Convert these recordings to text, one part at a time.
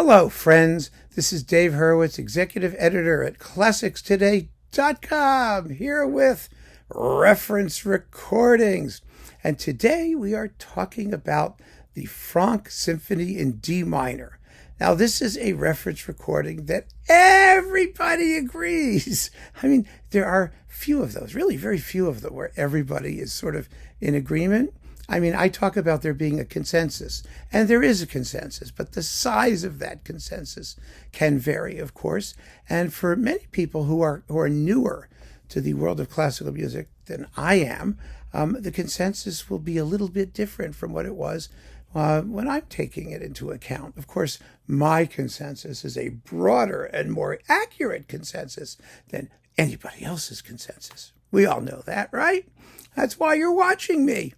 Hello, friends. This is Dave Hurwitz, executive editor at ClassicsToday.com, here with reference recordings. And today we are talking about the Franck Symphony in D minor. Now, this is a reference recording that everybody agrees. I mean, there are few of those, really very few of them, where everybody is sort of in agreement. I mean, I talk about there being a consensus, and there is a consensus, but the size of that consensus can vary, of course. And for many people who are newer to the world of classical music than I am, the consensus will be a little bit different from what it was when I'm taking it into account. Of course, my consensus is a broader and more accurate consensus than anybody else's consensus. We all know that, right? That's why you're watching me.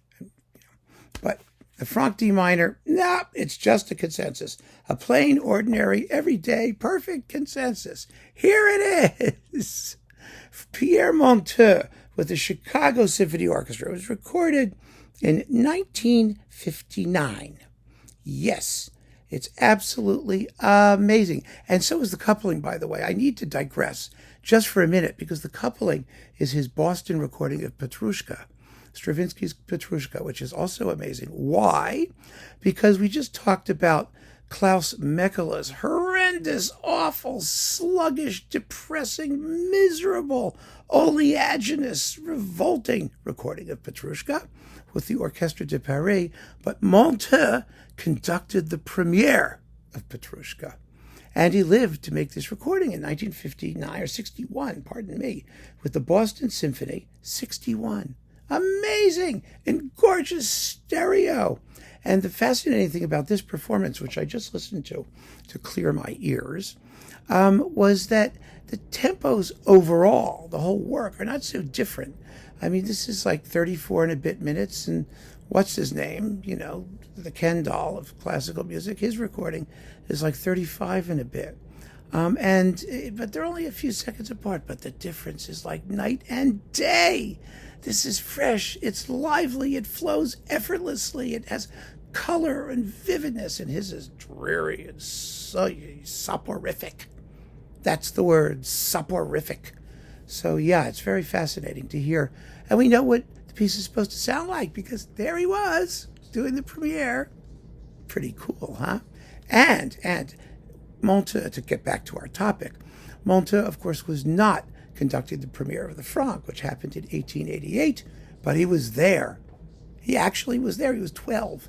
But the Franck D minor, nah, it's just a consensus. A plain, ordinary, everyday, perfect consensus. Here it is. Pierre Monteux with the Chicago Symphony Orchestra. It was recorded in 1959. Yes, it's absolutely amazing. And so is the coupling, by the way. I need to digress just for a minute because the coupling is his Boston recording of Petrushka. Stravinsky's Petrushka, which is also amazing. Why? Because we just talked about Klaus Mekela's horrendous, awful, sluggish, depressing, miserable, oleaginous, revolting recording of Petrushka with the Orchestre de Paris, but Monteux conducted the premiere of Petrushka. And he lived to make this recording in 1959 or 61, pardon me, with the Boston Symphony 61. Amazing and gorgeous stereo. And the fascinating thing about this performance, which I just listened to clear my ears, was that the tempos overall, the whole work, are not so different. I mean, this is like 34 and a bit minutes, and what's his name? You know, the Ken doll of classical music, his recording is like 35 and a bit. But they're only a few seconds apart, but the difference is like night and day. This is fresh, it's lively, it flows effortlessly, it has color and vividness, and his is dreary and soporific. That's the word, soporific. So yeah, it's very fascinating to hear. And we know what the piece is supposed to sound like because there he was doing the premiere. Pretty cool, huh? And Monteux, to get back to our topic, Monteux, of course, was not conducting the premiere of the Franck, which happened in 1888, but he was there. He actually was there. He was 12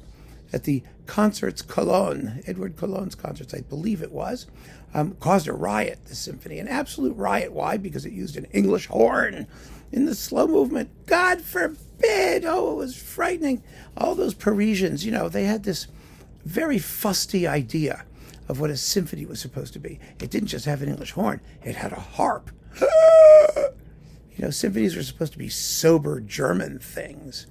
at the Concerts Cologne, Edward Cologne's concerts, I believe it was, caused a riot, the symphony, an absolute riot. Why? Because it used an English horn in the slow movement. God forbid! Oh, it was frightening. All those Parisians, they had this very fusty idea of what a symphony was supposed to be. It didn't just have an English horn, it had a harp. Symphonies were supposed to be sober German things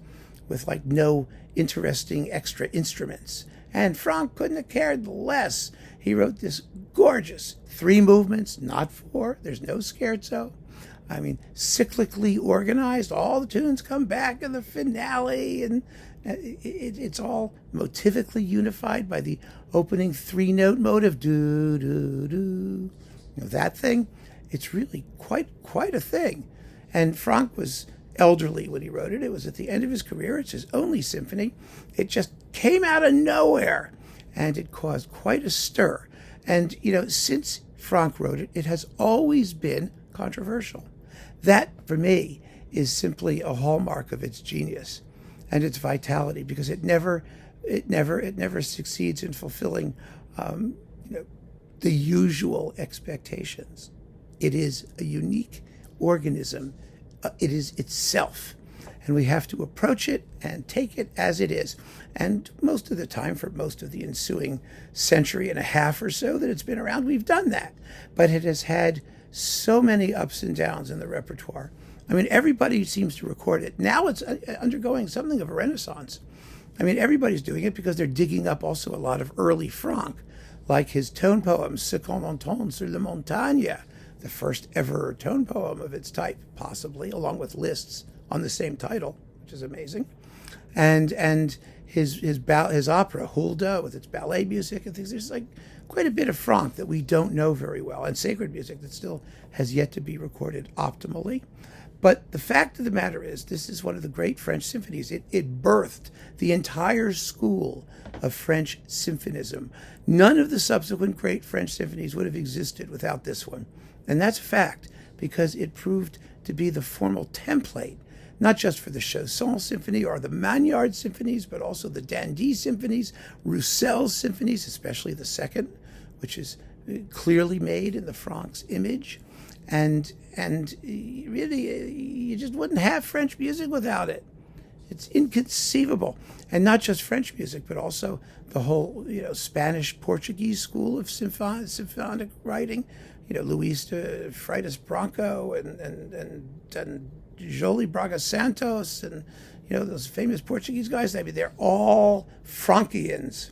with like no interesting extra instruments. And Franck couldn't have cared less. He wrote this gorgeous 3 movements, not 4. There's no scherzo. I mean, cyclically organized. All the tunes come back in the finale, and it's all motivically unified by the opening 3-note motive. Do, do, do. That thing. It's really quite a thing. And Franck was elderly when he wrote it. It was at the end of his career. It's his only symphony. It just came out of nowhere, and it caused quite a stir. And, since Franck wrote it, it has always been controversial. That, for me, is simply a hallmark of its genius and its vitality, because it never succeeds in fulfilling, the usual expectations. It is a unique organism. It is itself. And we have to approach it and take it as it is. And most of the time, for most of the ensuing century and a half or so that it's been around, we've done that. But it has had so many ups and downs in the repertoire. I mean, everybody seems to record it. Now it's undergoing something of a renaissance. I mean, everybody's doing it because they're digging up also a lot of early Franck, like his tone poem, Ce qu'on entend sur la montagne, the first ever tone poem of its type, possibly, along with lists on the same title, which is amazing. And his opera, Hulda, with its ballet music and things. There's like quite a bit of Franck that we don't know very well, and sacred music that still has yet to be recorded optimally. But the fact of the matter is, this is one of the great French symphonies. It birthed the entire school of French symphonism. None of the subsequent great French symphonies would have existed without this one. And that's a fact, because it proved to be the formal template, not just for the Chausson Symphony or the Magnard Symphonies, but also the Dandy Symphonies, Roussel's Symphonies, especially the second, which is clearly made in the Franck's image. And really, you just wouldn't have French music without it. It's inconceivable. And not just French music, but also the whole, Spanish, Portuguese school of symphonic writing. Luis de Freitas Branco and Jolie Braga Santos and, those famous Portuguese guys. I mean, they're all Franckians.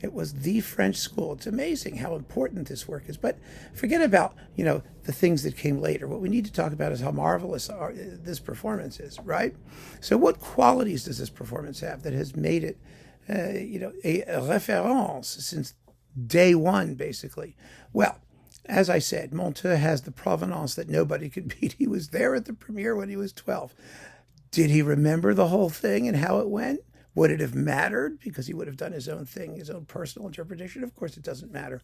It was the French school. It's amazing how important this work is. But forget about, the things that came later. What we need to talk about is how marvelous this performance is, right? So what qualities does this performance have that has made it, a référence since day one, basically? Well, as I said, Monteux has the provenance that nobody could beat. He was there at the premiere when he was 12. Did he remember the whole thing and how it went? Would it have mattered because he would have done his own thing, his own personal interpretation? Of course, it doesn't matter.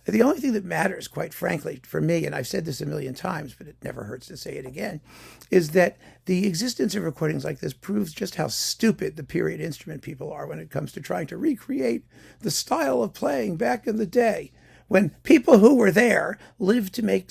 The only thing that matters, quite frankly, for me, and I've said this a million times, but it never hurts to say it again, is that the existence of recordings like this proves just how stupid the period instrument people are when it comes to trying to recreate the style of playing back in the day, when people who were there lived to make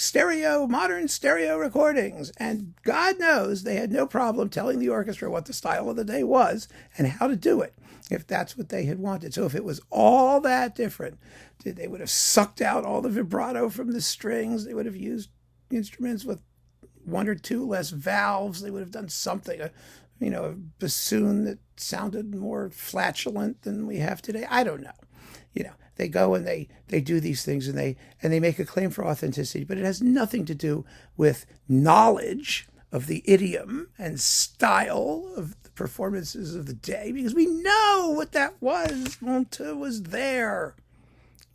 modern stereo recordings. And God knows they had no problem telling the orchestra what the style of the day was and how to do it, if that's what they had wanted. So if it was all that different, they would have sucked out all the vibrato from the strings. They would have used instruments with one or two less valves. They would have done something, a bassoon that sounded more flatulent than we have today. I don't know. They go and they do these things and they make a claim for authenticity, but it has nothing to do with knowledge of the idiom and style of the performances of the day, because we know what that was. Monteux was there.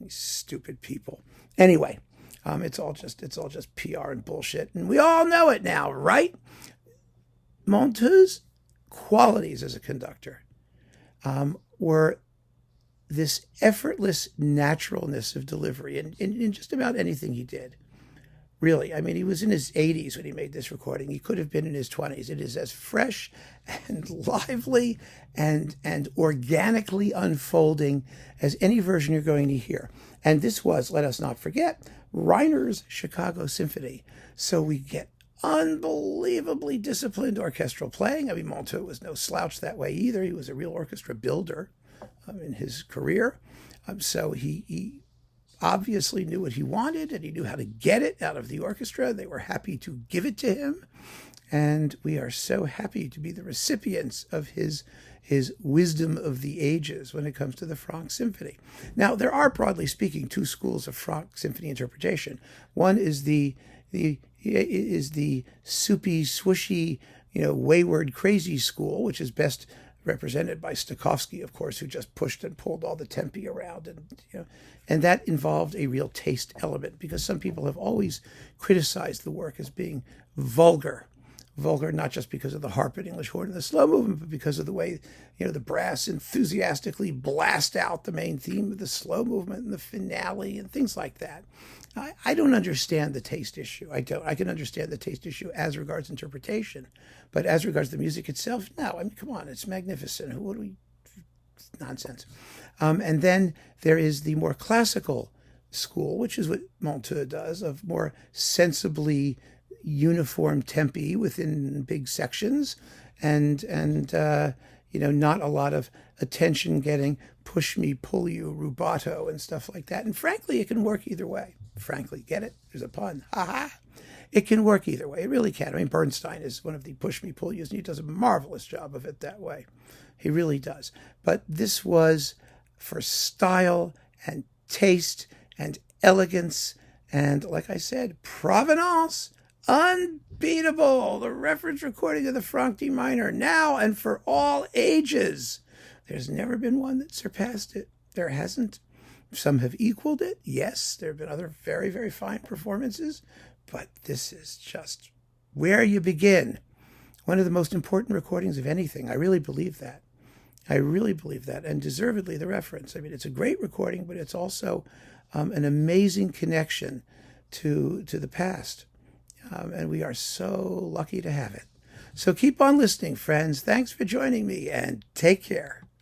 These stupid people. Anyway, it's all just PR and bullshit, and we all know it now, right? Monteux's qualities as a conductor were this effortless naturalness of delivery in just about anything he did. Really, I mean, he was in his 80s when he made this recording. He could have been in his 20s. It is as fresh and lively and organically unfolding as any version you're going to hear. And this was, let us not forget, Reiner's Chicago Symphony. So we get unbelievably disciplined orchestral playing. I mean, Monteux was no slouch that way either. He was a real orchestra builder in his career. So he obviously knew what he wanted, and he knew how to get it out of the orchestra. They were happy to give it to him. And we are so happy to be the recipients of his wisdom of the ages when it comes to the Franck Symphony. Now, there are, broadly speaking, two schools of Franck Symphony interpretation. One is the soupy, swishy, wayward, crazy school, which is best represented by Stokowski, of course, who just pushed and pulled all the tempi around, and that involved a real taste element, because some people have always criticized the work as being vulgar, not just because of the harp and English horn and the slow movement, but because of the way, the brass enthusiastically blast out the main theme of the slow movement and the finale and things like that. I don't understand the taste issue. I can understand the taste issue as regards interpretation, but as regards the music itself, no. I mean, come on, it's magnificent. It's nonsense. And then there is the more classical school, which is what Monteux does, of more sensibly uniform tempi within big sections, and not a lot of attention getting, push me, pull you, rubato and stuff like that. And frankly, it can work either way. Frankly, get it? There's a pun. Ha. It can work either way. It really can. I mean, Bernstein is one of the push me, pull yous, and he does a marvelous job of it that way. He really does. But this was for style and taste and elegance and, like I said, provenance. Unbeatable. The reference recording of the Franck D minor, now and for all ages. There's never been one that surpassed it. There hasn't. Some have equaled it. Yes, there have been other very, very fine performances, but this is just where you begin. One of the most important recordings of anything. I really believe that. I really believe that, and deservedly the reference. I mean, it's a great recording, but it's also an amazing connection to the past, and we are so lucky to have it. So keep on listening, friends. Thanks for joining me, and take care.